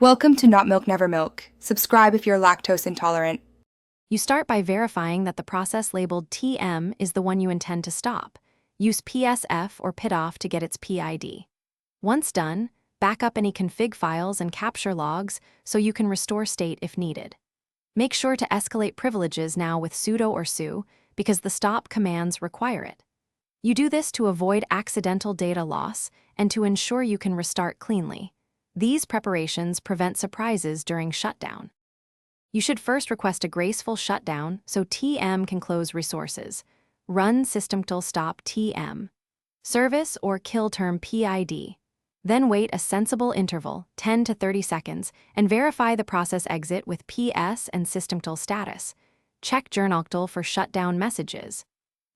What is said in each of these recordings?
Welcome to Not Milk Never Milk. Subscribe if you're lactose intolerant. You start by verifying that the process labeled TM is the one you intend to stop. Use PSF or PID-OFF to get its PID. Once done, back up any config files and capture logs so you can restore state if needed. Make sure to escalate privileges now with sudo or su because the stop commands require it. You do this to avoid accidental data loss and to ensure you can restart cleanly. These preparations prevent surprises during shutdown. You should first request a graceful shutdown so TM can close resources. Run systemctl stop TM. Service or kill term PID. Then wait a sensible interval, 10 to 30 seconds, and verify the process exit with PS and systemctl status. Check journoctl for shutdown messages.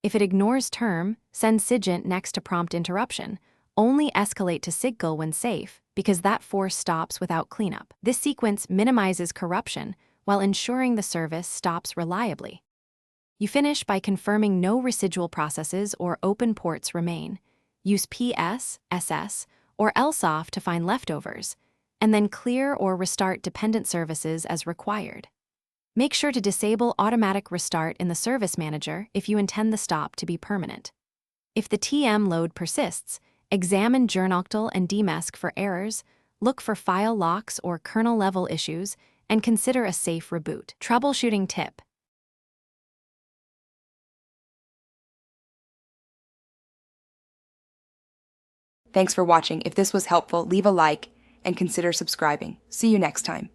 If it ignores term, send sigint next to prompt interruption. Only escalate to sigcl when safe, because that force stops without cleanup. This sequence minimizes corruption while ensuring the service stops reliably. You finish by confirming no residual processes or open ports remain. Use PS, SS, or elseoff to find leftovers, and then clear or restart dependent services as required. Make sure to disable automatic restart in the service manager if you intend the stop to be permanent. If the TM load persists, examine journoctl and dmesc for errors, look for file locks or kernel-level issues, and consider a safe reboot. Troubleshooting tip. Thanks for watching. If this was helpful, leave a like and consider subscribing. See you next time.